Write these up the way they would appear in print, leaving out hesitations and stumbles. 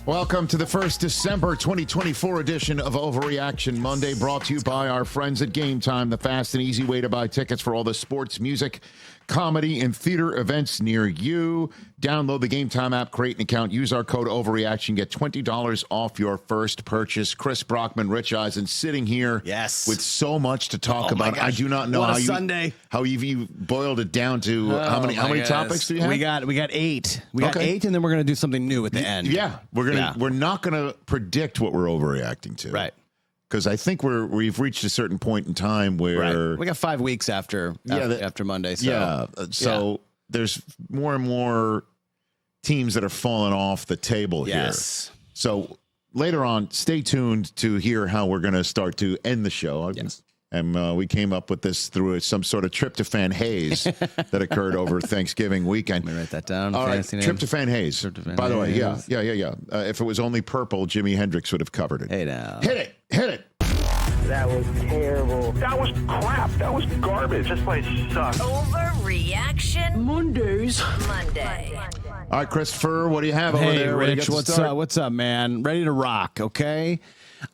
Welcome to the first December 2024 edition of Overreaction Monday, brought to you by our friends at Game Time, the fast and easy way to buy tickets for all the sports, music, comedy, and theater events near you. Download the Game Time app, create an account, use our code Overreaction, get $20 off your first purchase. Chris Brockman, Rich Eisen, sitting here with so much to talk about. I do not know how you've boiled it down to how many topics do you have? We got 8. We got 8, and then we're going to do something new at the end. Yeah, we're not going to predict what we're overreacting to. Right. Because I think we've reached a certain point in time where we got 5 weeks after Monday. So there's more and more teams that are falling off the table here. So later on, stay tuned to hear how we're going to start to end the show. And we came up with this through some sort of tryptophan haze that occurred over Thanksgiving weekend. Let me write that down. All right, tryptophan haze. By the way, yeah. If it was only purple, Jimi Hendrix would have covered it. Hey, now. Hit it. That was terrible. That was crap. That was garbage. This place sucks. Overreaction Monday. All right, Christopher, what do you have over there? Rich, what's up, man? Ready to rock, okay?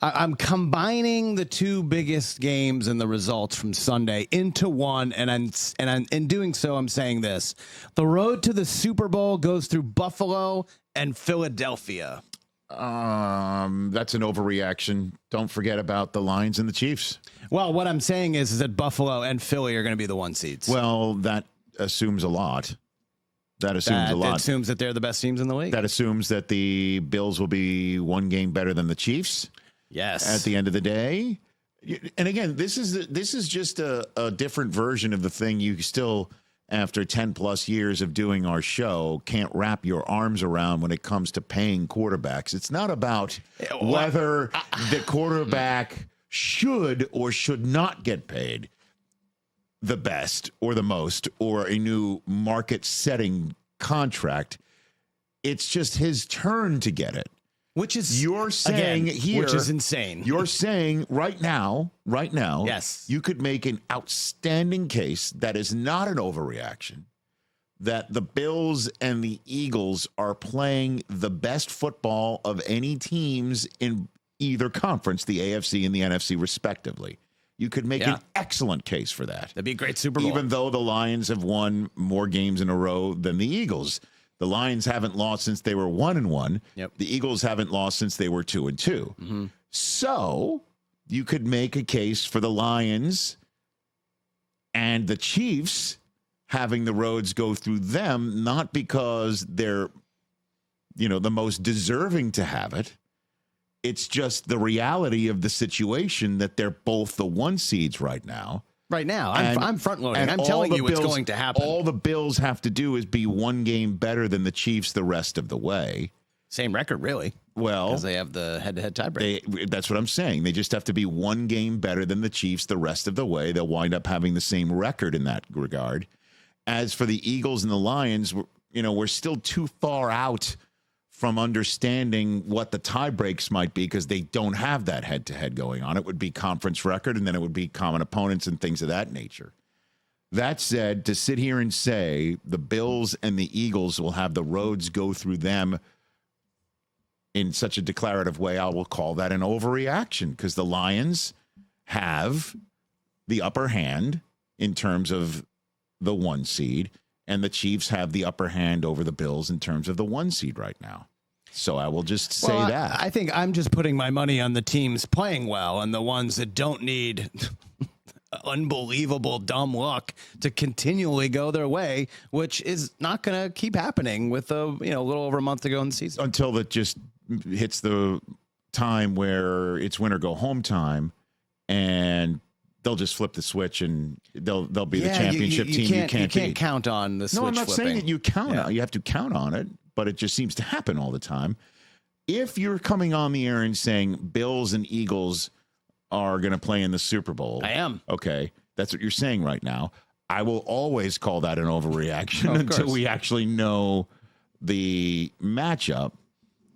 I'm combining the two biggest games and the results from Sunday into one, and in doing so, I'm saying this. The road to the Super Bowl goes through Buffalo and Philadelphia. That's an overreaction. Don't forget about the Lions and the Chiefs. Well, what I'm saying is that Buffalo and Philly are going to be the 1 seeds. Well, that assumes a lot. That assumes that they're the best teams in the league. That assumes that the Bills will be 1 game better than the Chiefs. Yes. At the end of the day. And again, this is just a different version of the thing you still, after 10 plus years of doing our show, can't wrap your arms around when it comes to paying quarterbacks. It's not about whether the quarterback should or should not get paid the best or the most or a new market setting contract. It's just his turn to get it. Which is which is insane. You're saying right now, yes, you could make an outstanding case that is not an overreaction, that the Bills and the Eagles are playing the best football of any teams in either conference, the AFC and the NFC respectively. You could make an excellent case for that. That'd be a great Super Bowl. Even though the Lions have won more games in a row than the Eagles. The Lions haven't lost since they were 1-1. Yep. The Eagles haven't lost since they were 2-2. Mm-hmm. So you could make a case for the Lions and the Chiefs having the roads go through them, not because they're, the most deserving to have it. It's just the reality of the situation that they're both the 1 seeds right now. Right now, I'm front loading. I'm telling you what's going to happen. All the Bills have to do is be 1 game better than the Chiefs the rest of the way. Same record, really. Well, because they have the head-to-head tiebreak. That's what I'm saying. They just have to be 1 game better than the Chiefs the rest of the way. They'll wind up having the same record in that regard. As for the Eagles and the Lions, we're still too far out from understanding what the tie breaks might be because they don't have that head-to-head going on. It would be conference record, and then it would be common opponents and things of that nature. That said, to sit here and say the Bills and the Eagles will have the roads go through them in such a declarative way, I will call that an overreaction because the Lions have the upper hand in terms of the 1 seed, and the Chiefs have the upper hand over the Bills in terms of the 1 seed right now. So I will just say that. I think I'm just putting my money on the teams playing well and the ones that don't need unbelievable dumb luck to continually go their way, which is not going to keep happening with a little over a month to go in the season. Until it just hits the time where it's win or go home time, and they'll just flip the switch and they'll be the championship team. You can't count on the switch. No, I'm not flipping. saying that you count on. You have to count on it, but it just seems to happen all the time. If you're coming on the air and saying Bills and Eagles are going to play in the Super Bowl, I am. Okay, that's what you're saying right now. I will always call that an overreaction until we actually know the matchup.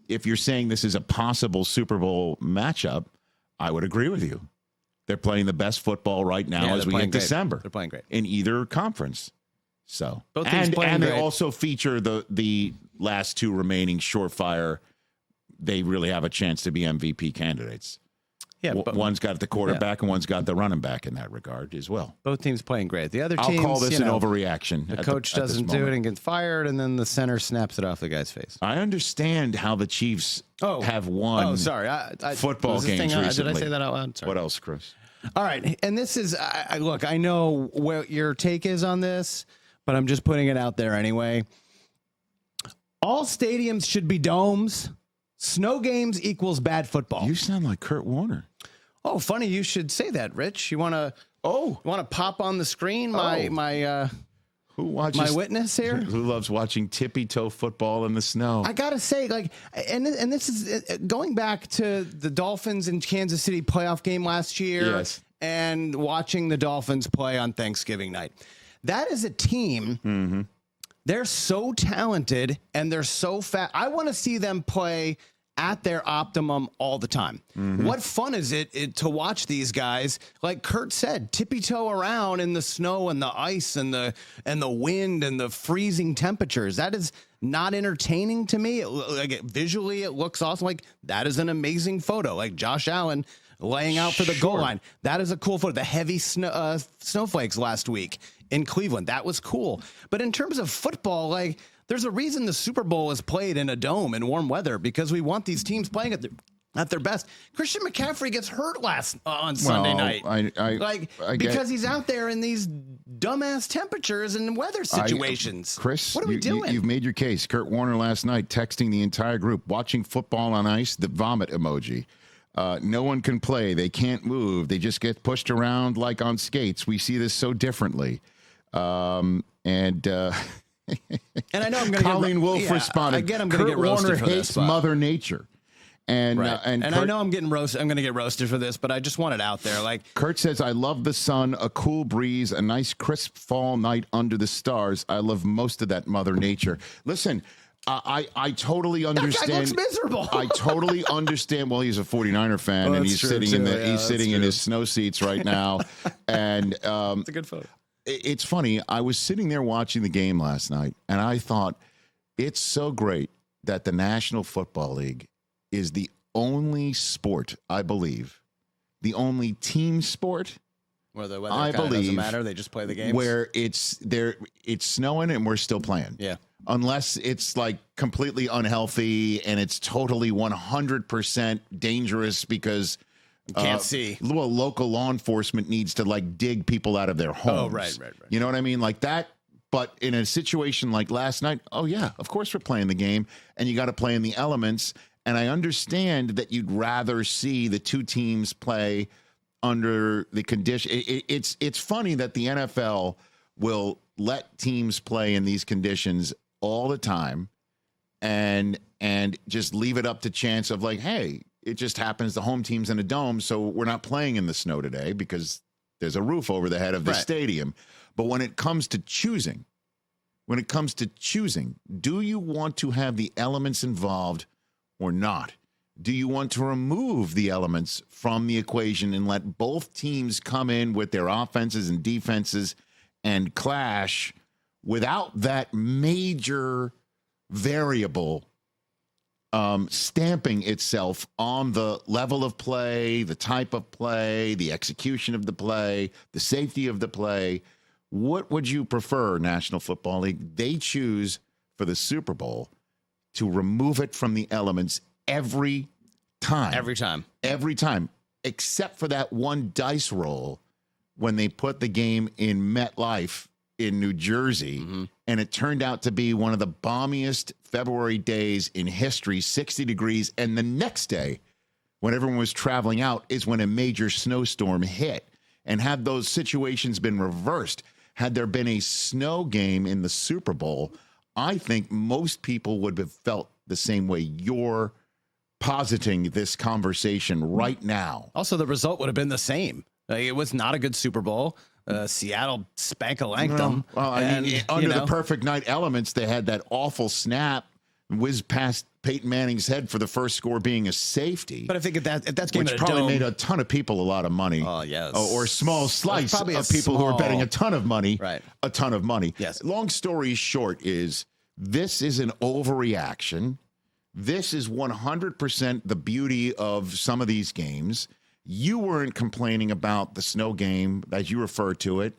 If you're saying this is a possible Super Bowl matchup, I would agree with you. They're playing the best football right now as we hit December. They're playing great in either conference. So and they also feature the last 2 remaining surefire they really have a chance to be MVP candidates. Yeah, but one's got the quarterback and one's got the running back in that regard as well. Both teams playing great. The other teams, I'll call this an overreaction. The coach doesn't do it and gets fired, and then the center snaps it off the guy's face. I understand how the Chiefs have won. Oh, sorry, football games recently. Did I say that out loud? Sorry. What else, Chris? All right, and this is look. I know what your take is on this, but I'm just putting it out there anyway. All stadiums should be domes. Snow games equals bad football. You sound like Kurt Warner. Oh, funny you should say that, Rich. You want to pop on the screen my witness here? Who loves watching tippy-toe football in the snow? I got to say, and this is going back to the Dolphins and Kansas City playoff game last year and watching the Dolphins play on Thanksgiving night. That is a team. Mm-hmm. They're so talented and they're so fast. I want to see them play at their optimum all the time. Mm-hmm. What fun is it to watch these guys, like Kurt said, tippy-toe around in the snow and the ice and the wind and the freezing temperatures? That is not entertaining to me. Visually, it looks awesome. Like, that is an amazing photo. Like Josh Allen laying out for the goal line. That is a cool photo. The heavy snowflakes last week in Cleveland. That was cool. But in terms of football, there's a reason the Super Bowl is played in a dome in warm weather, because we want these teams playing at their best. Christian McCaffrey gets hurt on Sunday night. Because he's out there in these dumbass temperatures and weather situations. Chris, what are we doing? You've made your case. Kurt Warner last night texting the entire group, watching football on ice, the vomit emoji. No one can play. They can't move. They just get pushed around like on skates. We see this so differently. And I know I'm going to Colleen Wolfe responded. Again, I'm going to get roasted Warner for hates this. Mother Nature. And I know I'm getting roasted. I'm going to get roasted for this, but I just want it out there. Kurt says, I love the sun, a cool breeze, a nice crisp fall night under the stars. I love most of that Mother Nature. Listen, I totally understand. That guy looks miserable. I totally understand. Well, he's a 49er fan, and he's sitting in his snow seats right now. And it's a good photo. It's funny. I was sitting there watching the game last night, and I thought, it's so great that the National Football League is the only sport, I believe, the only team sport, where the weather doesn't matter. They just play the games. Where it's snowing and we're still playing. Yeah. Unless it's completely unhealthy and it's totally 100% dangerous because can't see. Well, local law enforcement needs to dig people out of their homes. Oh, right. You know what I mean? Like that. But in a situation like last night, oh yeah, of course we're playing the game, and you got to play in the elements. And I understand that you'd rather see the two teams play under the condition. It's funny that the NFL will let teams play in these conditions all the time, and just leave it up to chance of hey, it just happens the home team's in a dome, so we're not playing in the snow today because there's a roof over the head of the stadium. But when it comes to choosing, do you want to have the elements involved or not? Do you want to remove the elements from the equation and let both teams come in with their offenses and defenses and clash without that major variable stamping itself on the level of play, the type of play, the execution of the play, the safety of the play? What would you prefer, National Football League? They choose for the Super Bowl to remove it from the elements every time. Every time. Except for that one dice roll when they put the game in MetLife in New Jersey, and it turned out to be one of the balmiest February days in history, 60 degrees, and the next day, when everyone was traveling out, is when a major snowstorm hit. And had those situations been reversed, had there been a snow game in the Super Bowl, I think most people would have felt the same way you're positing this conversation right now. Also, the result would have been the same. It was not a good Super Bowl. Seattle spank-a-lanked them. Well, under the perfect night elements, they had that awful snap whiz past Peyton Manning's head for the first score being a safety. But I think if that's game which probably made a ton of people a lot of money. Oh, yes. Or a small slice of people who are betting a ton of money. Right. A ton of money. Yes. Long story short is this is an overreaction. This is 100% the beauty of some of these games. You weren't complaining about the snow game, as you refer to it,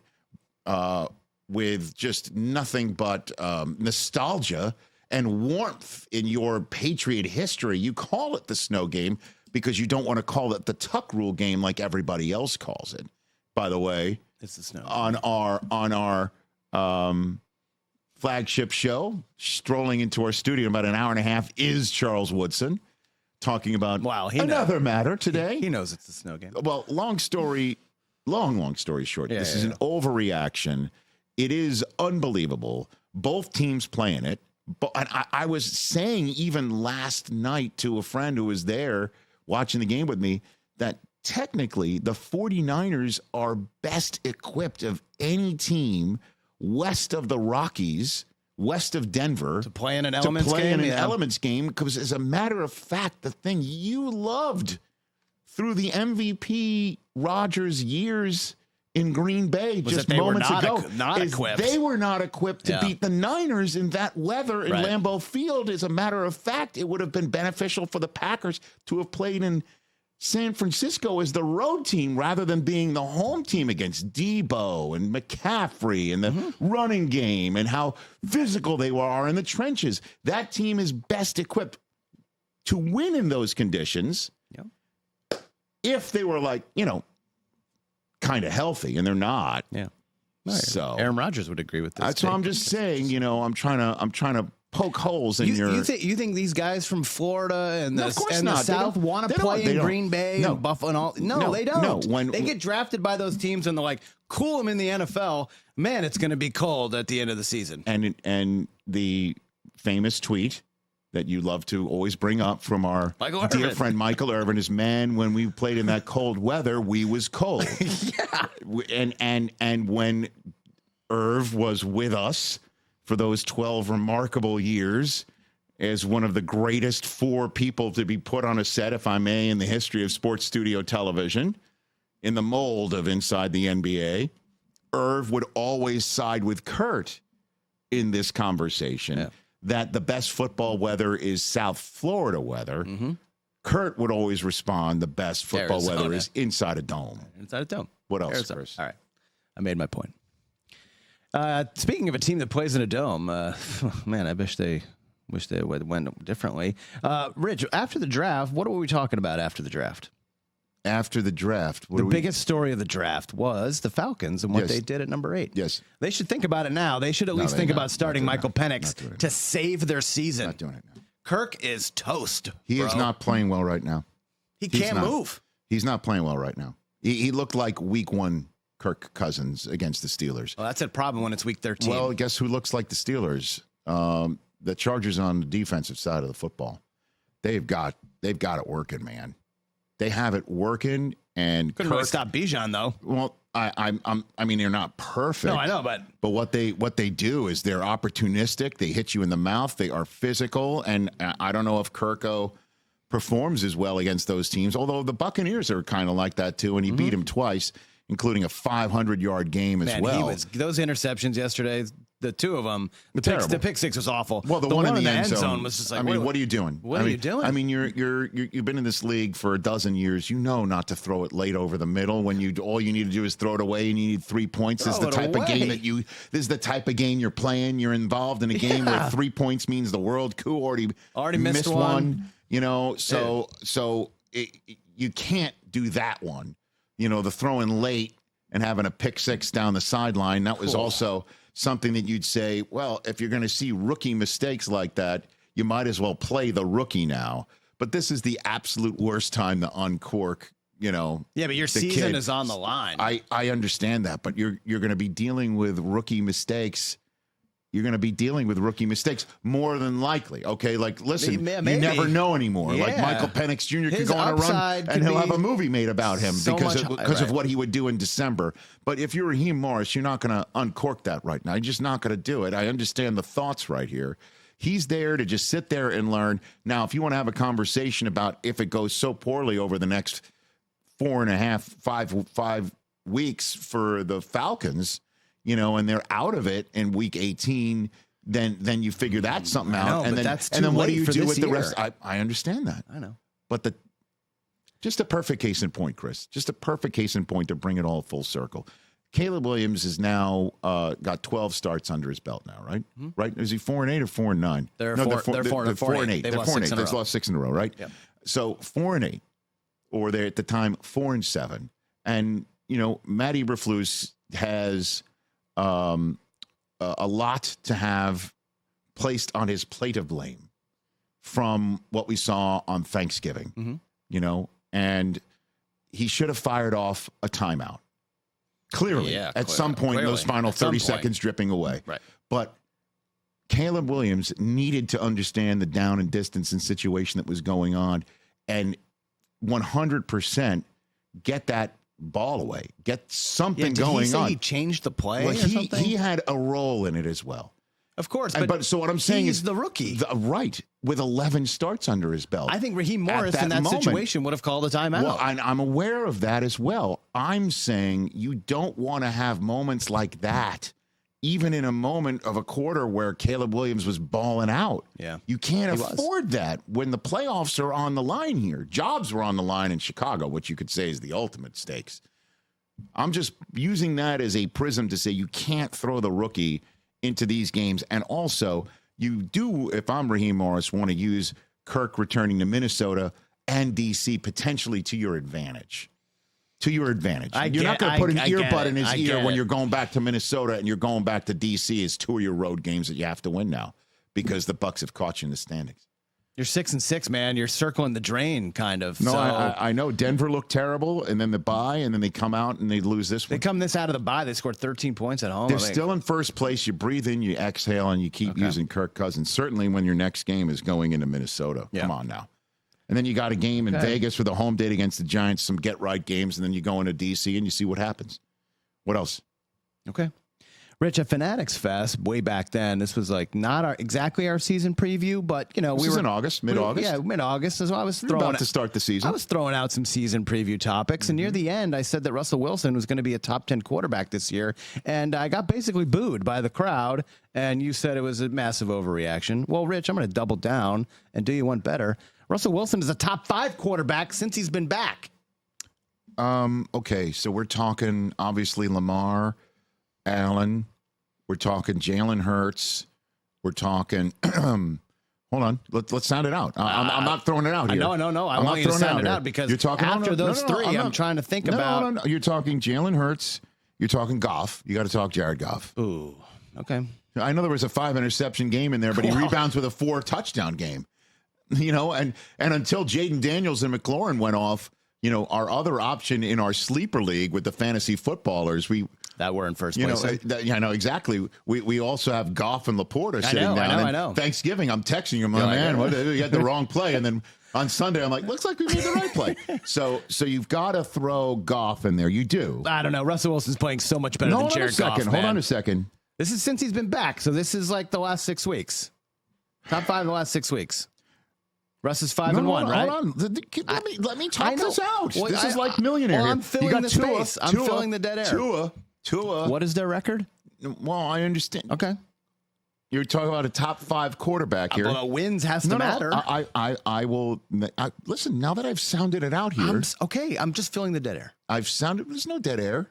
with just nothing but nostalgia and warmth in your Patriot history. You call it the snow game because you don't want to call it the tuck rule game like everybody else calls it. By the way, it's the snow on our flagship show, strolling into our studio in about an hour and a half, is Charles Woodson talking about another matter today. He knows it's the snow game. Well, long story short, this is an overreaction. It is unbelievable. Both teams playing it. But I was saying even last night to a friend who was there watching the game with me that technically the 49ers are best equipped of any team west of the Rockies, west of Denver, to play in an elements game. Because as a matter of fact, the thing you loved through the MVP Rodgers years in Green Bay just moments ago they were not equipped to beat the Niners in that weather in Lambeau Field. As a matter of fact, it would have been beneficial for the Packers to have played in San Francisco as the road team rather than being the home team against Debo and McCaffrey and the running game and how physical they are in the trenches. That team is best equipped to win in those conditions if they were kind of healthy, and they're not. Yeah. So Aaron Rodgers would agree with this. That's what I'm just saying. I'm trying to poke holes in your. You think these guys from Florida and the South want to play in Green Bay and Buffalo and all? No, they don't. No, when they get drafted by those teams and they're like, cool them in the NFL. Man, it's going to be cold at the end of the season. And the famous tweet that you love to always bring up from our dear friend Michael Irvin is, man, when we played in that cold weather, we was cold. And when Irv was with us for those 12 remarkable years as one of the greatest 4 people to be put on a set, if I may, in the history of sports studio television, in the mold of Inside the NBA, Irv would always side with Kurt in this conversation. Yeah. That the best football weather is South Florida weather. Mm-hmm. Kurt would always respond, the best football weather is inside a dome. Inside a dome. What else, Chris? All right. I made my point. Speaking of a team that plays in a dome, man, I wish they went differently. Rich, after the draft, what were we talking about after the draft? After the draft, the biggest story of the draft was the Falcons and what they did at number 8. Yes. They should think about it now. They should at least think about starting Michael Penix to save their season. Not doing it now. Kirk is toast. He is not playing well right now. He can't move. He's not playing well right now. He looked like week 1 Kirk Cousins against the Steelers. Well, that's a problem when it's week 13. Well, guess who looks like the Steelers? The Chargers on the defensive side of the football. They've got it working, man. They have it working, and couldn't really stop Bijan though. Well, I mean, they're not perfect. No, I know, but what they do is they're opportunistic. They hit you in the mouth. They are physical, and I don't know if Kirko performs as well against those teams. Although the Buccaneers are kind of like that too, and he beat him twice, including a 500-yard game as well. Those interceptions yesterday. The 2 of them, the pick 6 was awful. Well, the one in the end zone was just like, I mean, what are you doing? What are you doing? I mean, you've been in this league for a dozen years. You know not to throw it late over the middle when all you need to do is throw it away and you need 3 points. This is the type of game this is the type of game you're playing. You're involved in a game where 3 points means the world. Koo already missed one. So you can't do that one. The throwing late and having a pick 6 down the sideline. That was also something that you'd say, well, if you're going to see rookie mistakes like that, you might as well play the rookie now. But this is the absolute worst time to uncork, Yeah, but your season is on the line. I understand that, but you're going to be dealing with rookie mistakes. You're going to be dealing with rookie mistakes more than likely. Okay, listen, you never know anymore. Yeah. Like Michael Penix Jr. could go on a run and he'll have a movie made about him because of what he would do in December. But if you're Raheem Morris, you're not going to uncork that right now. You're just not going to do it. I understand the thoughts right here. He's there to just sit there and learn. Now, if you want to have a conversation about if it goes so poorly over the next 4.5, 5 weeks for the Falcons, and they're out of it in week 18, then you figure that's something out. Know, and then what do you do with the rest? I understand that. I know. But just a perfect case in point, Chris. Just a perfect case in point to bring it all full circle. Caleb Williams has now got 12 starts under his belt now, right? Mm-hmm. Right? Is he 4-8 or 4-9? They're 4-8. They're 4-8. They've lost 6 in a row, right? Yep. So 4-8, or they're at the time 4-7. And, Matt Eberflus has a lot to have placed on his plate of blame from what we saw on Thanksgiving, and he should have fired off a timeout. Clearly, at some point, those final 30 seconds dripping away. Right. But Caleb Williams needed to understand the down and distance and situation that was going on and 100% get that ball away, get something going on. He changed the play or something? He had a role in it as well. Of course. But so what I'm saying he's is the rookie. Right. With 11 starts under his belt. I think Raheem Morris in that situation would have called a timeout. Well, I'm aware of that as well. I'm saying you don't want to have moments like that, even in a moment of a quarter where Caleb Williams was balling out. Yeah. You can't afford that when the playoffs are on the line here. Jobs were on the line in Chicago, which you could say is the ultimate stakes. I'm just using that as a prism to say you can't throw the rookie into these games. And also, you do, if I'm Raheem Morris, want to use Kirk returning to Minnesota and D.C. potentially to your advantage. You're not going to put an earbud in his ear when you're going back to Minnesota and you're going back to D.C. as 2 of your road games that you have to win now because the Bucs have caught you in the standings. You're 6-6, man. You're circling the drain, kind of. No, so, I know. Denver looked terrible, and then the bye, and then they come out and they lose this one. They come this out of the bye. They scored 13 points at home. They're still in first place. You breathe in, you exhale, and you keep using Kirk Cousins. Certainly when your next game is going into Minnesota. Yeah. Come on now. And then you got a game in Vegas with a home date against the Giants, some get-right games, and then you go into D.C. and you see what happens. What else? Okay. Rich, at Fanatics Fest way back then, this was like not exactly our season preview, but we were in August, mid-August. Mid-August. So I was about to start the season. I was throwing out some season preview topics, and near the end, I said that Russell Wilson was going to be a top 10 quarterback this year, and I got basically booed by the crowd. And you said it was a massive overreaction. Well, Rich, I'm going to double down and do you one better. Russell Wilson is a top 5 quarterback since he's been back. Okay, so we're talking obviously Lamar, Allen. We're talking Jalen Hurts. We're talking. Hold on, let's sound it out. I'm not throwing it out here. No. I want you to sound it out because you're talking after those three. I'm trying to think about. No. You're talking Jalen Hurts. You're talking Goff. You got to talk Jared Goff. Ooh, okay. I know there was a 5-interception game in there, but he rebounds with a 4-touchdown game. And until Jaden Daniels and McLaurin went off, our other option in our sleeper league with the fantasy footballers, that were in first place. I know exactly. We also have Goff and Laporta sitting down. I know. Thanksgiving, I'm texting him, man, you got the wrong play. And then on Sunday, I'm like, looks like we made the right play. So you've got to throw Goff in there. You do. I don't know. Russell Wilson's playing so much better than Jared Goff. Hold on a second. This is since he's been back. So this is like the last 6 weeks. Top 5 in the last 6 weeks. Russ is 5-1, right? Hold on. Let me talk this out. Well, this is like millionaire. Well, I'm filling the space. I'm filling the dead air. Tua. What is their record? Well, I understand. Okay. You're talking about a top 5 quarterback here. Well, wins has to matter. I will listen. Now that I've sounded it out here, I'm just filling the dead air. I've sounded. There's no dead air.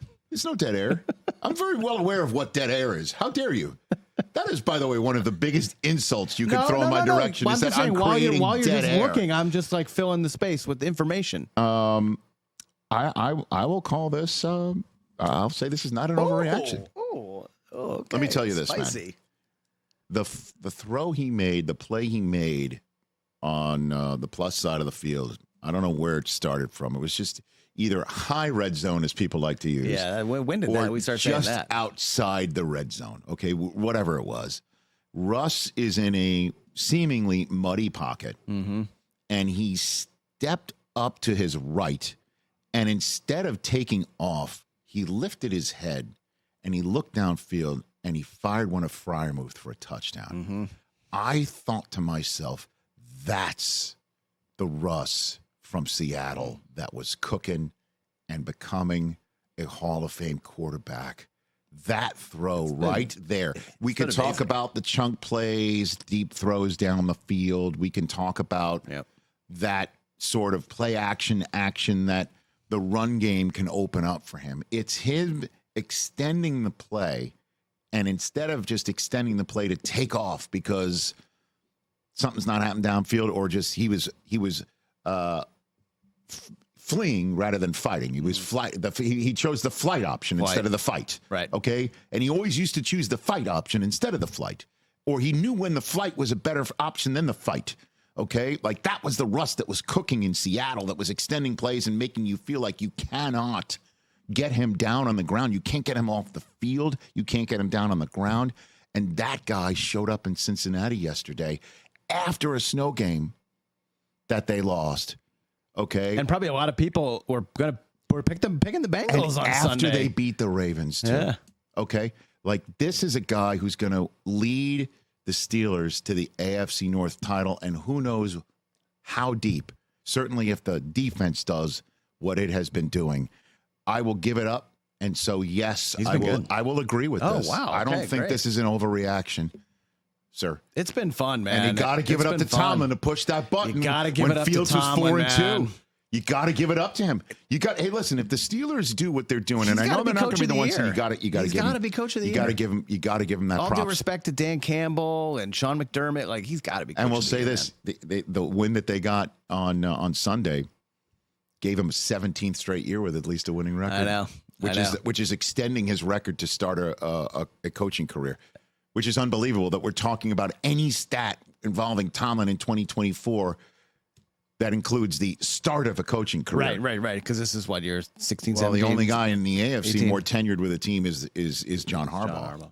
I'm very well aware of what dead air is. How dare you? That is, by the way, one of the biggest insults you could throw in my direction. Well, is that I'm creating while you're dead just air. looking, I'm just like filling the space with information. I will call this. I'll say this is not an overreaction. Okay. Let me tell you this, Spicy. man. The throw he made, the play he made on the plus side of the field, I don't know where it started from. It was just either high red zone, as people like to use. Yeah, when did we start saying that? Just outside the red zone. Okay, whatever it was. Russ is in a seemingly muddy pocket, and he stepped up to his right, and instead of taking off, he lifted his head, and he looked downfield, and he fired one of Freiermuth for a touchdown. I thought to myself, that's the Russ from Seattle that was cooking and becoming a Hall of Fame quarterback. that throw right there. We can talk about the chunk plays, deep throws down the field. We can talk about that sort of play action that the run game can open up for him. It's him extending the play, and instead of just extending the play to take off because something's not happening downfield, or just he was fleeing rather than fighting. He was he chose the flight option instead of the fight. Right. Okay. And he always used to choose the fight option instead of the flight, or he knew when the flight was a better option than the fight. Okay. Like that was the rust that was cooking in Seattle, that was extending plays and making you feel like you cannot get him down on the ground. You can't get him off the field. You can't get him down on the ground. And that guy showed up in Cincinnati yesterday after a snow game that they lost. Okay. And probably a lot of people were picking the Bengals on after Sunday. They beat the Ravens too. Yeah. Okay. Like this is a guy who's going to lead the Steelers to the AFC North title, and who knows how deep. Certainly if the defense does what it has been doing. I will give it up. And so yes, I will agree with this. Wow. I don't think this is an overreaction. Sir, it's been fun, man. And you got to give it up to Tomlin to push that button. You got to give it up Fields to Tomlin. When Fields was 4-2, you got to give it up to him. Hey, listen, if the Steelers do what they're doing, and I know they're not going to be the ones, you got to give him. He's got to be coach of the year. You got to give him that. All props. due respect to Dan Campbell and Sean McDermott, like he's got to be. And we'll say this: the win that they got on Sunday gave him a 17th straight year with at least a winning record. I know, which is extending his record to start a coaching career. Which is unbelievable that we're talking about any stat involving Tomlin in 2024 that includes the start of a coaching career. Right. Because this is what, year 16, well, 17? The only guy in the AFC 18. more tenured with a team is John Harbaugh.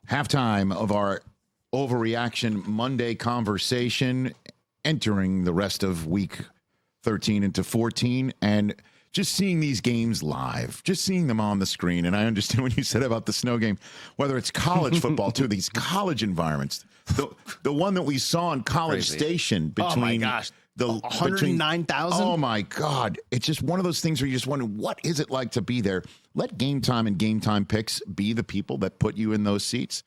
Halftime of our Overreaction Monday conversation, entering the rest of week 13 into 14, and just seeing these games live, just seeing them on the screen. And I understand when you said about the snow game, whether it's college football too, these college environments, the one that we saw in College Station between the 109,000. Oh my God. It's just one of those things where you just wonder, what is it like to be there? Let Game Time and Game Time Picks be the people that put you in those seats.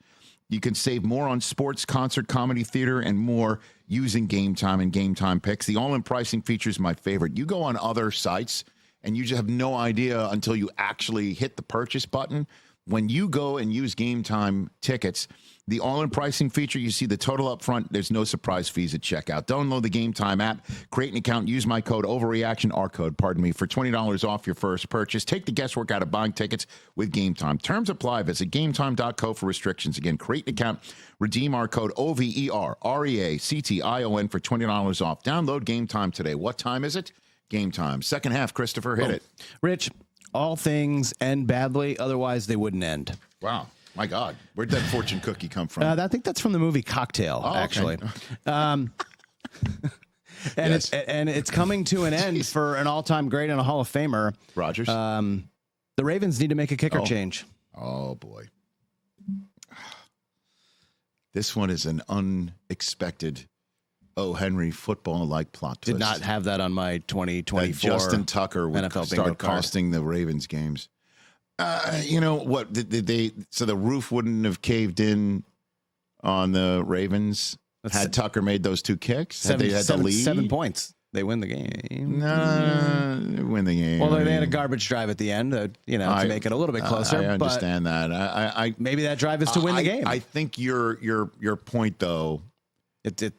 You can save more on sports, concert, comedy, theater, and more using Game Time and Game Time Picks. The all-in pricing feature is my favorite. You go on other sites and you just have no idea until you actually hit the purchase button. When you go and use Game Time tickets, the all-in pricing feature, you see the total up front. There's no surprise fees at checkout. Download the Game Time app, create an account, use my code Overreaction, our code, for $20 off your first purchase. Take the guesswork out of buying tickets with Game Time. Terms apply. Visit gametime.co for restrictions. Again, create an account, redeem our code OVERREACTION for $20 off. Download Game Time today. What time is it? Game Time. Second half, Christopher, hit it. Rich, all things end badly, otherwise they wouldn't end. Wow. My God. Where'd that fortune cookie come from? I think that's from the movie Cocktail, actually. Okay. It's coming to an end for an all-time great and a Hall of Famer. Rodgers. The Ravens need to make a kicker change. Oh, boy. This one is an unexpected Henry football-like plot twist. Did not have that on my 2024 that Justin Tucker would NFL start costing the Ravens games. You know what? So the roof wouldn't have caved in on the Ravens had Tucker made those two kicks. Had they had the lead, 7 points. They win the game. No, win the game. Well, they had a garbage drive at the end, to make it a that closer. I understand that. I maybe that drive is to win the game. I think your point though.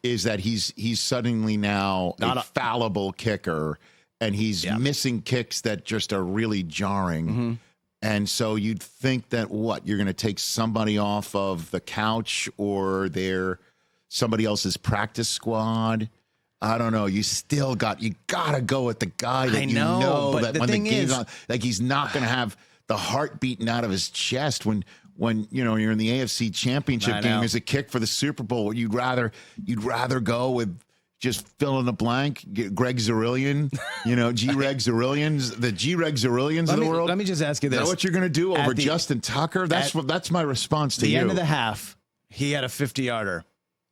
Is that he's suddenly now a fallible kicker, and he's missing kicks that just are really jarring. Mm-hmm. And so you'd think that you're going to take somebody off of the couch or somebody else's practice squad. I don't know. You got to go with the guy that that when the game's on, like he's not going to have the heart beating out of his chest when you're in the AFC Championship game. There's a kick for the Super Bowl. You'd rather go with just fill in the blank, Greg Zerillion, G-Reg Zerillions, the G-Reg Zerillions of the world. Let me just ask you this. Is that what you're going to do over Justin Tucker? That's my response to you. The end of the half, he had a 50-yarder.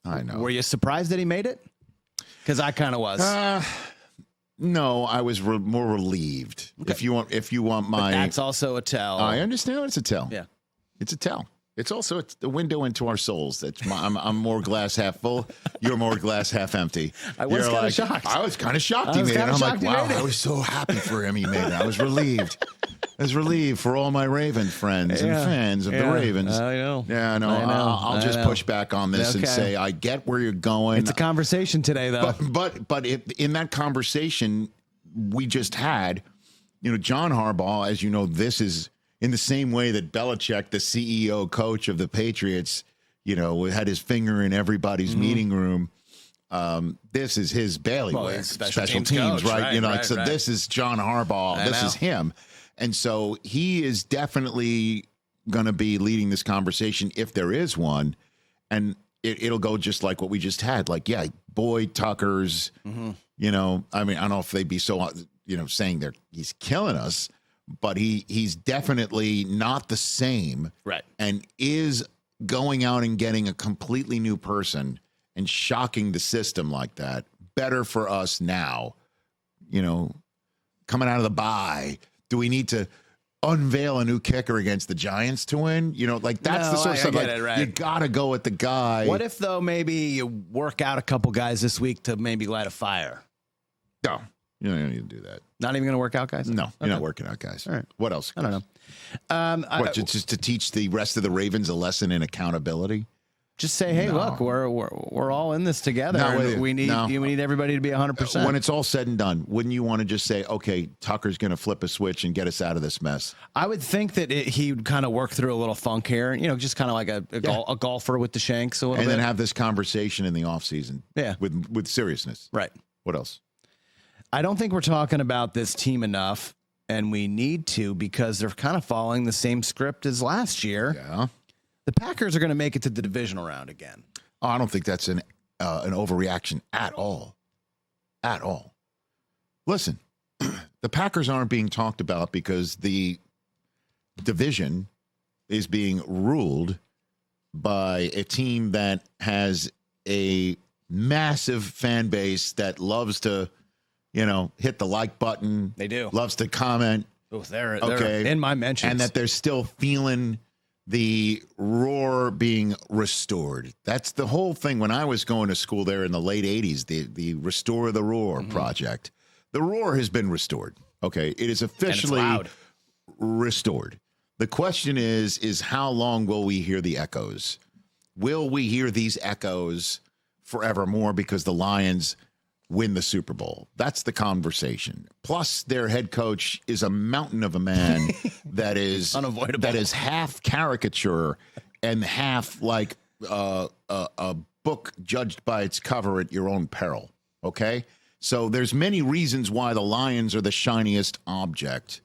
I know. Were you surprised that he made it? Because I kind of was. No, I was more relieved. Okay. If you want my, but that's also a tell. I understand it's a tell. Yeah, it's a tell. It's also a window into our souls. I'm more glass half full. You're more glass half empty. I was kind of shocked. I was kind of shocked he made it. I'm like, wow, I was so happy for him he made it. I was relieved. I was relieved for all my Raven friends and fans of the Ravens. I know. Yeah, no, I'll just push back on this and say I get where you're going. It's a conversation today, though. But in that conversation we just had, John Harbaugh, as you know, this is in the same way that Belichick, the CEO coach of the Patriots, had his finger in everybody's meeting room. This is his bailiwick, special teams, right? Right, so this is John Harbaugh. This is him. And so he is definitely going to be leading this conversation if there is one. And it'll go just like what we just had. Like, yeah, Boyd, Tucker's, I mean, I don't know if they'd be so, saying he's killing us, but he's definitely not the same. Right. And is going out and getting a completely new person and shocking the system like that. Better for us now, coming out of the bye. Do we need to unveil a new kicker against the Giants to win? That's the sort of stuff. Right. You got to go with the guy. What if, though, maybe you work out a couple guys this week to maybe light a fire? No, you don't need to do that. Not even going to work out guys? No, you're not working out guys. All right. What else? I don't know. Just to teach the rest of the Ravens a lesson in accountability? Just say, hey, look, we're all in this together. We need everybody to be 100%. When it's all said and done, wouldn't you want to just say, okay, Tucker's going to flip a switch and get us out of this mess? I would think that he'd kind of work through a little funk here, just kind of like a golfer with the shanks a little bit. And then have this conversation in the offseason with seriousness. Right. What else? I don't think we're talking about this team enough, and we need to because they're kind of following the same script as last year. Yeah. The Packers are going to make it to the divisional round again. Oh, I don't think that's an overreaction at all. At all. Listen, the Packers aren't being talked about because the division is being ruled by a team that has a massive fan base that loves to, hit the like button. They do. Loves to comment. Oh, they're in my mentions. And that they're still feeling the roar being restored. That's the whole thing. When I was going to school there in the late 80s, the Restore the Roar project, the roar has been restored. Okay. It is officially restored. The question is how long will we hear the echoes? Will we hear these echoes forevermore because the Lions win the Super Bowl? That's the conversation. Plus, their head coach is a mountain of a man that is unavoidable. That is half caricature and half like a book judged by its cover at your own peril. Okay, so there's many reasons why the Lions are the shiniest object,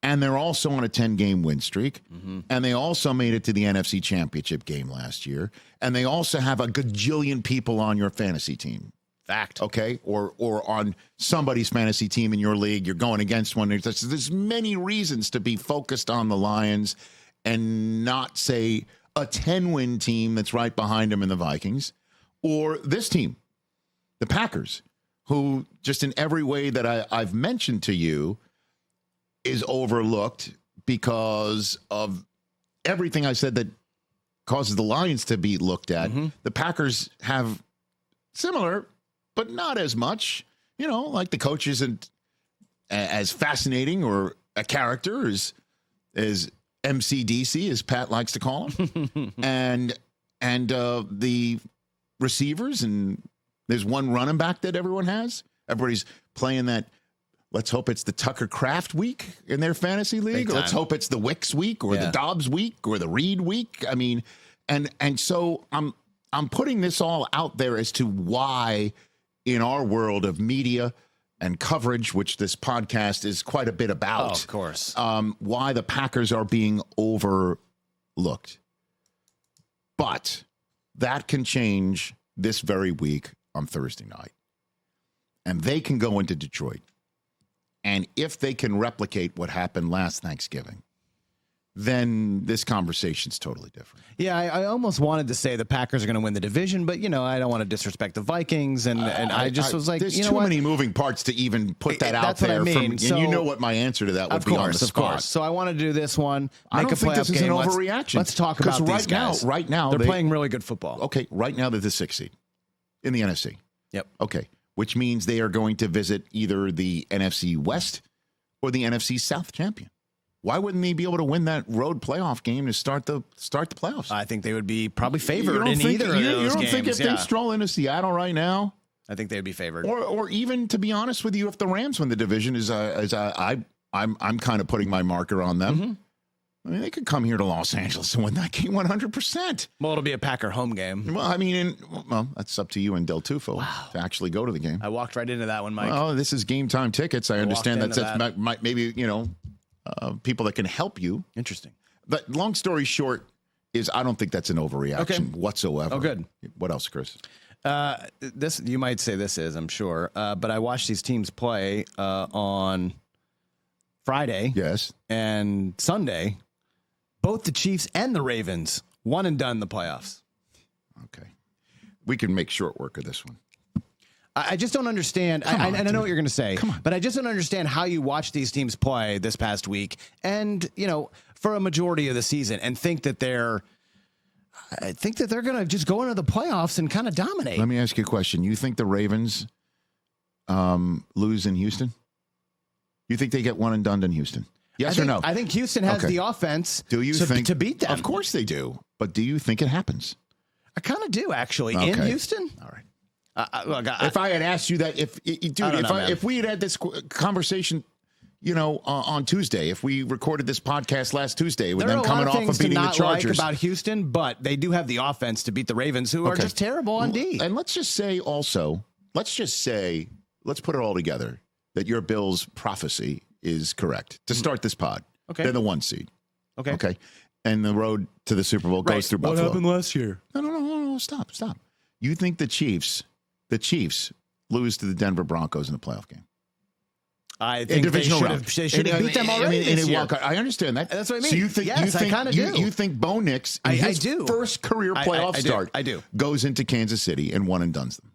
and they're also on a 10-game win streak, and they also made it to the NFC Championship game last year, and they also have a gajillion people on your fantasy team. Fact. Okay, or on somebody's fantasy team in your league, you're going against one. There's many reasons to be focused on the Lions and not, say, a 10-win team that's right behind them in the Vikings, or this team, the Packers, who just in every way that I've mentioned to you is overlooked because of everything I said that causes the Lions to be looked at. The Packers have similar, but not as much, like the coach isn't as fascinating or a character as MCDC, as Pat likes to call him. and the receivers, and there's one running back that everyone has. Everybody's playing that. Let's hope it's the Tucker Kraft week in their fantasy league. Or let's hope it's the Wicks week or the Dobbs week or the Reed week. I mean, and so I'm putting this all out there as to why in our world of media and coverage, which this podcast is quite a bit about. Oh, of course. Why the Packers are being overlooked. But that can change this very week on Thursday night. And they can go into Detroit. And if they can replicate what happened last Thanksgiving, then this conversation's totally different. Yeah, I almost wanted to say the Packers are going to win the division, but, I don't want to disrespect the Vikings, and I was like, there's too many moving parts to even put that out there. That's what I mean. And you know what my answer to that would be on the spot. Of course. So I wanted to do this one. I don't think this is an overreaction. Let's talk about these guys. Right now, they're playing really good football. Okay, right now they're the 6th seed in the NFC. Yep. Okay, which means they are going to visit either the NFC West or the NFC South champion. Why wouldn't they be able to win that road playoff game to start the playoffs? I think they would be probably favored in either of those games. You don't think if they stroll into Seattle right now? I think they'd be favored. Or even, to be honest with you, if the Rams win the division, I'm kind of putting my marker on them. Mm-hmm. I mean, they could come here to Los Angeles and win that game 100%. Well, it'll be a Packer home game. Well, I mean, that's up to you and Del Tufo to actually go to the game. I walked right into that one, Mike. Well, this is game time tickets. I understand that's maybe, people that can help you. Interesting. But long story short is I don't think that's an overreaction whatsoever. Oh, good. What else, Chris? This you might say this is, I'm sure. But I watched these teams play on Friday. Yes. And Sunday. Both the Chiefs and the Ravens one and done in the playoffs. Okay. We can make short work of this one. I just don't understand. I know what you're going to say, but I just don't understand how you watch these teams play this past week and, for a majority of the season and think that they're going to just go into the playoffs and kind of dominate. Let me ask you a question. You think the Ravens lose in Houston? You think they get one and done in Houston? Yes or no? I think Houston has the offense to beat them. Of course they do. But do you think it happens? I kind of do, actually. Okay. In Houston? All right. If I had asked you that, if we had this conversation, on Tuesday, if we recorded this podcast last Tuesday with them coming off of beating the Chargers, about Houston, but they do have the offense to beat the Ravens, who are just terrible on D. And let's just say, let's put it all together that your Bills' prophecy is correct to start this pod. Okay, they're the 1 seed. Okay, and the road to the Super Bowl goes through Buffalo. What happened last year? No, stop. You think the Chiefs lose to the Denver Broncos in the playoff game? I think they should have beat them already this year. I understand that. That's what I mean. So you think, I kind of do. You think Bo Nix, in his first career playoff start, goes into Kansas City and one and dones them?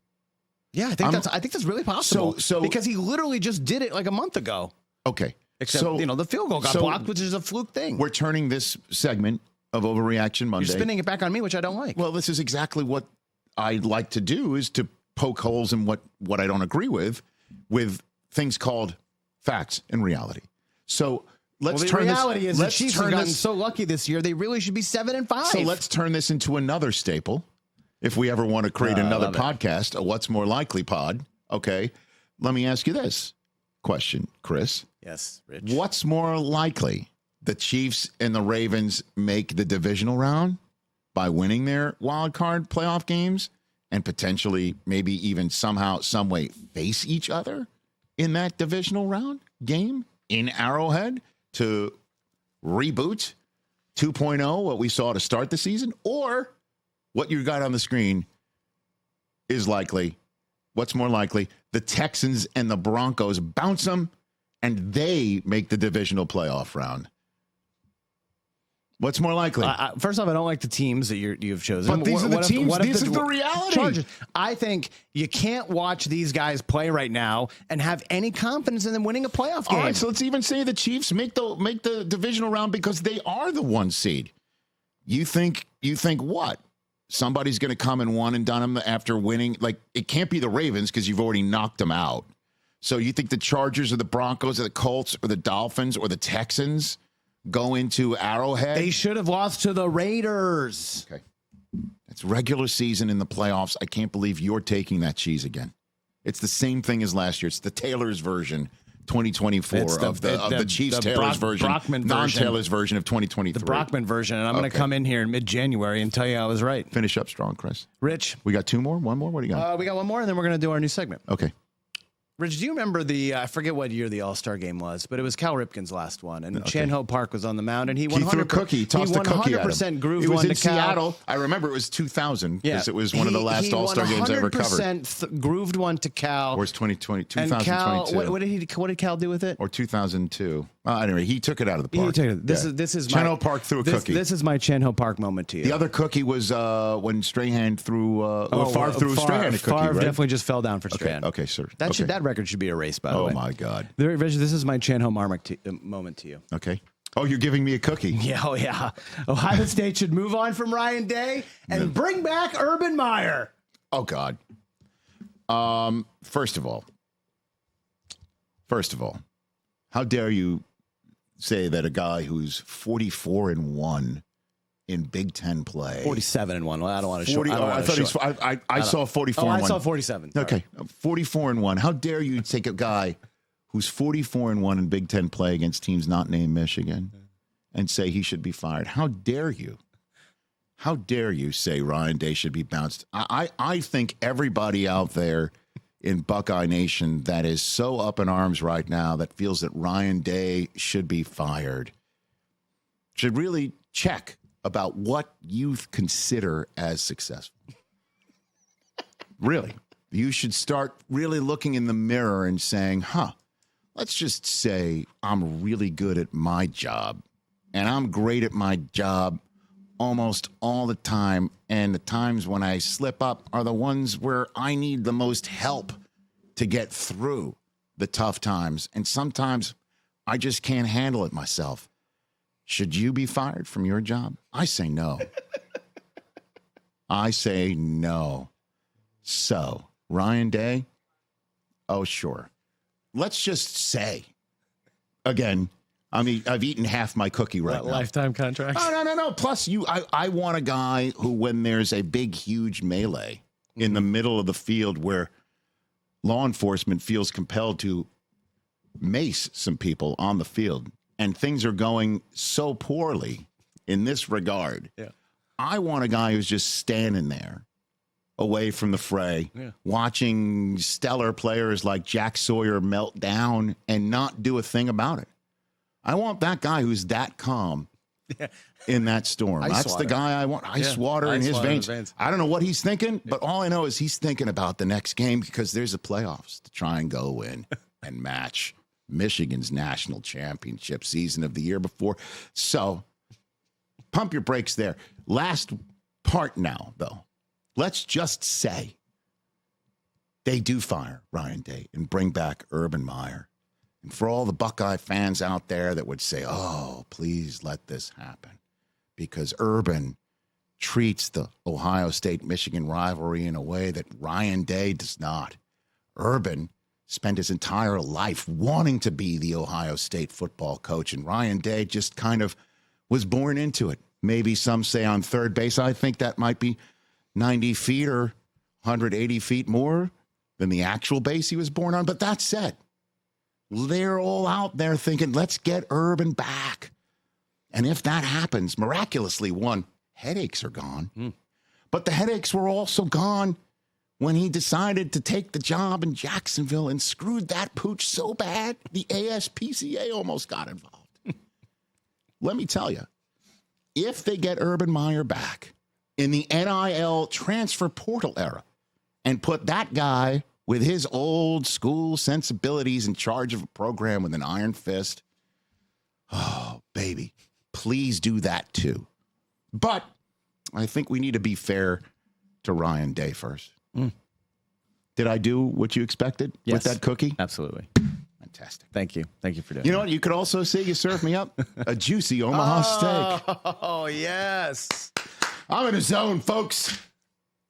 Yeah, I think that's really possible. So because he literally just did it like a month ago. Okay. Except, the field goal got blocked, which is a fluke thing. We're turning this segment of Overreaction Monday. You're spinning it back on me, which I don't like. Well, this is exactly what I'd like to do, is to poke holes in what I don't agree with things called facts and reality. So let's turn this. Reality is the Chiefs have gotten so lucky this year; they really should be 7-5. So let's turn this into another staple. If we ever want to create another podcast, a What's More Likely pod, okay? Let me ask you this question, Chris. Yes, Rich. What's more likely? The Chiefs and the Ravens make the divisional round by winning their wild card playoff games and potentially maybe even somehow, some way face each other in that divisional round game in Arrowhead to reboot 2.0, what we saw to start the season? Or what you got on the screen is likely. What's more likely? The Texans and the Broncos bounce them and they make the divisional playoff round. What's more likely? First off, I don't like the teams that you've chosen. But these are the teams. This is the reality. Chargers. I think you can't watch these guys play right now and have any confidence in them winning a playoff game. All right, so let's even say the Chiefs make the divisional round because they are the 1 seed. You think what? Somebody's going to come and one and done them after winning? Like, it can't be the Ravens because you've already knocked them out. So you think the Chargers or the Broncos or the Colts or the Dolphins or the Texans go into Arrowhead? They should have lost to the Raiders. Okay. It's regular season in the playoffs. I can't believe you're taking that cheese again. It's the same thing as last year. It's the Taylor's version, 2024 of the Chiefs Taylor's version, non-Taylor's version of 2023. The Brockman version. And I'm going to come in here in mid-January and tell you I was right. Finish up strong, Chris. Rich. We got 2 more? 1 more? What do you got? We got 1 more, and then we're going to do our new segment. Okay. Rich, do you remember I forget what year the All-Star game was, but it was Cal Ripken's last one, and Chan Ho Park was on the mound, and he threw a cookie, tossed a cookie at him. 100% grooved one to Cal. Seattle. I remember it was 2000 because it was one of the last All-Star games I ever covered. 100% grooved one to Cal. Or it's 2020, 2022. And Cal, what did Cal do with it? Or 2002. Anyway, he took it out of the park. This is Chen Ho Park threw a cookie. This is my Chen Ho Park moment to you. The other cookie was when Strahan threw. Favre threw Strahan a cookie. Favre right? definitely just fell down for Strahan. Okay, sir. That record should be erased. By the way. Oh my God. This is my Chen Ho moment to you. Okay. Oh, you're giving me a cookie. Yeah. Oh yeah. Ohio State should move on from Ryan Day and bring back Urban Meyer. Oh God. First of all, how dare you say that a guy who's 44-1 in Big Ten play, 47-1. Well, I don't want to show. I saw 44-1. I saw 47. Okay, 44-1. How dare you take a guy who's 44-1 in Big Ten play against teams not named Michigan and say he should be fired? How dare you? How dare you say Ryan Day should be bounced? I think everybody out there in Buckeye Nation that is so up in arms right now that feels that Ryan Day should be fired should really check about what you consider as successful. Really. You should start really looking in the mirror and saying, let's just say I'm really good at my job and I'm great at my job almost all the time, and the times when I slip up are the ones where I need the most help to get through the tough times, and sometimes I just can't handle it myself. Should you be fired from your job? I say no. I say no. So, Ryan Day? Oh, sure. Let's just say, again, I've eaten half my cookie right now. Lifetime contract? Oh, no. Plus, I want a guy who, when there's a big, huge melee in the middle of the field where law enforcement feels compelled to mace some people on the field and things are going so poorly in this regard, I want a guy who's just standing there away from the fray, watching stellar players like Jack Sawyer melt down and not do a thing about it. I want that guy who's that calm in that storm. That's the guy I want. Ice water in his veins. I don't know what he's thinking, but all I know is he's thinking about the next game because there's a playoffs to try and go in and match Michigan's national championship season of the year before. So pump your brakes there. Last part now, though. Let's just say they do fire Ryan Day and bring back Urban Meyer. And for all the Buckeye fans out there that would say, oh, please let this happen, because Urban treats the Ohio State-Michigan rivalry in a way that Ryan Day does not. Urban spent his entire life wanting to be the Ohio State football coach, and Ryan Day just kind of was born into it. Maybe some say on third base. I think that might be 90 feet or 180 feet more than the actual base he was born on. But that said, they're all out there thinking, let's get Urban back. And if that happens, miraculously, headaches are gone. But the headaches were also gone when he decided to take the job in Jacksonville and screwed that pooch so bad, the ASPCA almost got involved. Let me tell you, if they get Urban Meyer back in the NIL transfer portal era and put that guy with his old school sensibilities in charge of a program with an iron fist, oh, baby, please do that too. But I think we need to be fair to Ryan Day first. Did I do what you expected with that cookie? Absolutely. Fantastic. Thank you. Thank you for doing You know what? You could also say you served me up a juicy Omaha steak. Oh, yes. I'm in a zone, folks.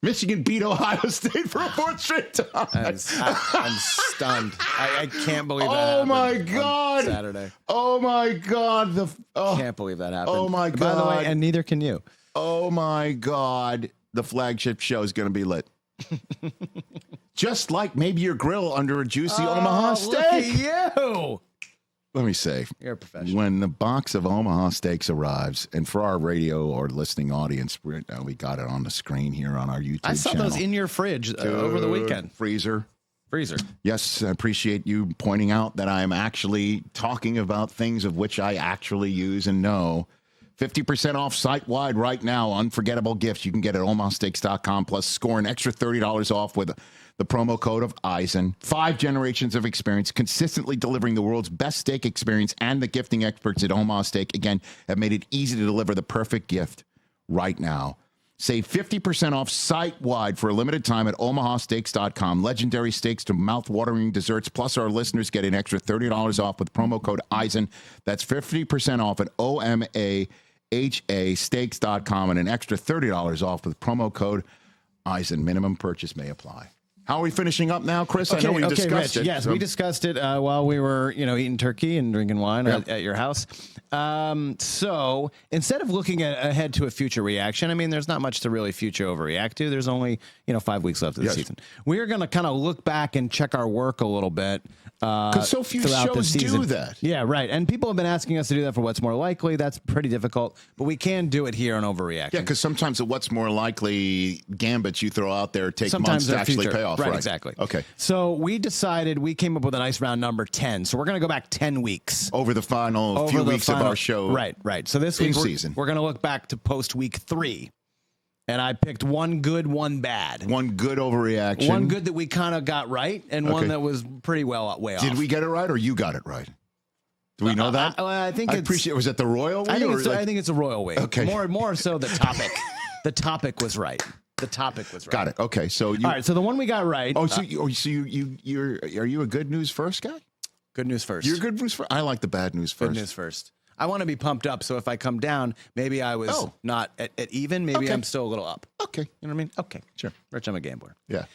Michigan beat Ohio State for a fourth straight time. I'm stunned. I can't believe that happened. My God. Saturday. Oh, my God. Can't believe that happened. Oh, my God. By the way, and neither can you. Oh, my God. The flagship show is going to be lit. Just like maybe your grill under a juicy Omaha steak. Look at you. Let me say, you're a professional. When the box of Omaha steaks arrives, and for our radio or listening audience, we got it on the screen here on our YouTube channel. I saw those in your fridge over the weekend. Freezer. Yes, I appreciate you pointing out that I am actually talking about things of which I actually use and know. 50% off site-wide right now. Unforgettable gifts you can get at omahasteaks.com, plus score an extra $30 off with the promo code of Eisen. 5 generations of experience, consistently delivering the world's best steak experience, and the gifting experts at Omaha Steak, again, have made it easy to deliver the perfect gift right now. Save 50% off site-wide for a limited time at omahasteaks.com. Legendary steaks to mouth-watering desserts, plus our listeners get an extra $30 off with promo code Eisen. That's 50% off at omahasteaks.com and an extra $30 off with promo code Eisen. Minimum purchase may apply. How are we finishing up now, Chris? Okay, I know we discussed Rich, it. Yes, we discussed it while we were, eating turkey and drinking wine at your house. So instead of looking ahead to a future reaction, I mean, there's not much to really future overreact to. There's only 5 weeks left of the season. We are going to kind of look back and check our work a little bit. Because so few shows do that. Yeah, right. And people have been asking us to do that for What's More Likely. That's pretty difficult, but we can do it here on Overreaction. Yeah, because sometimes the What's More Likely gambits you throw out there take months to actually pay off. Right, exactly. Okay. So we came up with a nice round number 10. So we're going to go back 10 weeks. Over the final few weeks of our show. Right. So this week, we're going to look back to post week 3. And I picked one good, one bad. One good overreaction. One good that we kind of got right, and one that was pretty way off. Did we get it right, or you got it right? Do we know that? I think I appreciate. Was it the royal way? I think it's a royal way. Okay. More so the topic. The topic was right. The topic was right. Got it. Okay. So all right. So the one we got right. Oh, so are you a good news first guy? Good news first. You're good news first. I like the bad news first. Good news first. I want to be pumped up, so if I come down, maybe I was not at even. Maybe I'm still a little up. Okay. You know what I mean? Okay. Sure. Rich, I'm a gambler. Yeah.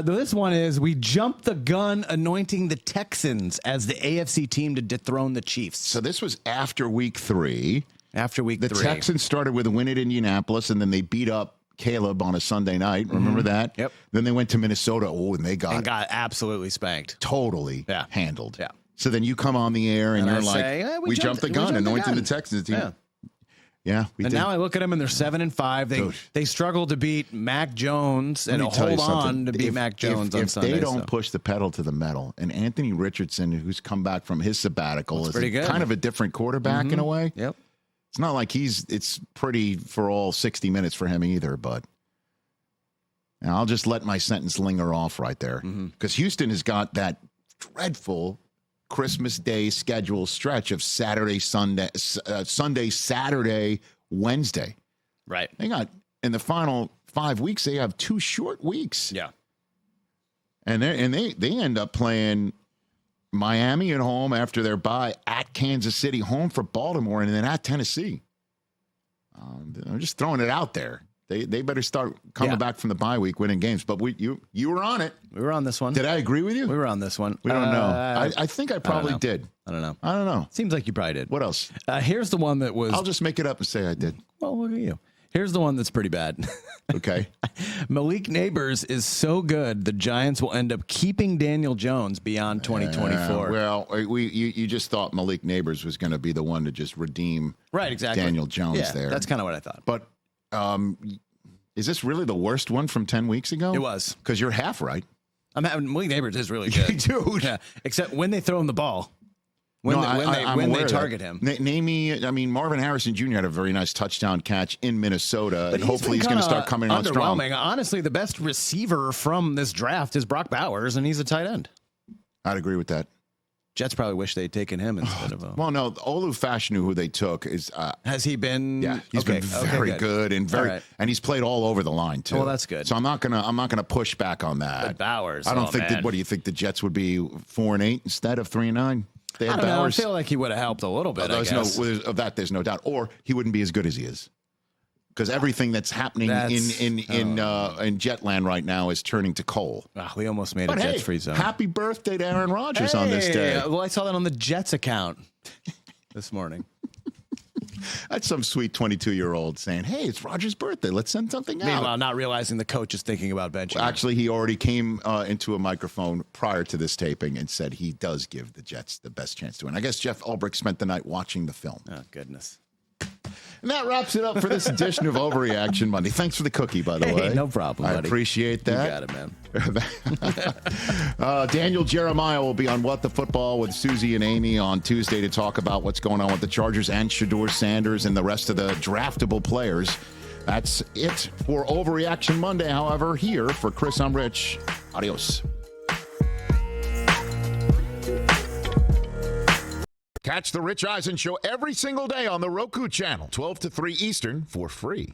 This one is, we jumped the gun anointing the Texans as the AFC team to dethrone the Chiefs. So this was after week 3. The Texans started with a win at Indianapolis, and then they beat up Caleb on a Sunday night. Remember that? Yep. Then they went to Minnesota. Oh, and they got absolutely spanked. Totally handled. Yeah. So then you come on the air and you're like, we jumped the gun, anointing the Texans team. Yeah, we did. Now I look at them and they're 7-5. They struggle to beat Mac Jones and hold on to beat Mac Jones on Sunday. If they don't push the pedal to the metal, and Anthony Richardson, who's come back from his sabbatical, is kind of a different quarterback in a way. Yep. It's not like it's pretty for all 60 minutes for him either, but I'll just let my sentence linger off right there. Because Houston has got that dreadful Christmas Day schedule stretch of Saturday, Sunday, Saturday, Wednesday. Right. They got, in the final 5 weeks, they have 2 short weeks. Yeah. And they end up playing Miami at home after their bye, at Kansas City, home for Baltimore, and then at Tennessee. I'm just throwing it out there. They better start coming back from the bye week, winning games. But you were on it. We were on this one. Did I agree with you? We were on this one. We don't know. I think I probably did. I don't know. I don't know. Seems like you probably did. What else? Here's the one that was... I'll just make it up and say I did. Well, look at you. Here's the one that's pretty bad. Okay. Malik Neighbors is so good, the Giants will end up keeping Daniel Jones beyond 2024. You just thought Malik Neighbors was going to be the one to just redeem Daniel Jones there. That's kind of what I thought. But is this really the worst one from 10 weeks ago? It was. Because you're half right. Malik Neighbors is really good. Dude. Yeah, except when they throw him the ball. When they target him. Name me, Marvin Harrison Jr. had a very nice touchdown catch in Minnesota, and hopefully he's going to start coming on strong. Honestly, the best receiver from this draft is Brock Bowers, and he's a tight end. I'd agree with that. Jets probably wish they'd taken him instead of Well, no, Olu Fashanu, who they took, is has he been? Yeah, he's been very good and and he's played all over the line too. Well, that's good. So I'm not gonna push back on that. But Bowers, I don't think. What do you think? The Jets would be 4-8 instead of 3-9? I don't know. I feel like he would have helped a little bit. There's no doubt. Or he wouldn't be as good as he is. Because everything that's happening in Jetland right now is turning to coal. We almost made a Jets-free zone. Happy birthday to Aaron Rodgers on this day. Well, I saw that on the Jets account this morning. That's some sweet 22-year-old saying, hey, it's Rodgers' birthday. Let's send something out. Meanwhile, not realizing the coach is thinking about benching. Actually, he already came into a microphone prior to this taping and said he does give the Jets the best chance to win. I guess Jeff Ulbrich spent the night watching the film. Oh, goodness. And that wraps it up for this edition of Overreaction Monday. Thanks for the cookie, by the way. No problem, buddy. I appreciate that. You got it, man. Daniel Jeremiah will be on What the Football with Susie and Amy on Tuesday to talk about what's going on with the Chargers and Shedeur Sanders and the rest of the draftable players. That's it for Overreaction Monday. However, here for Chris, I'm Rich. Adios. Catch the Rich Eisen Show every single day on the Roku Channel, 12 to 3 Eastern, for free.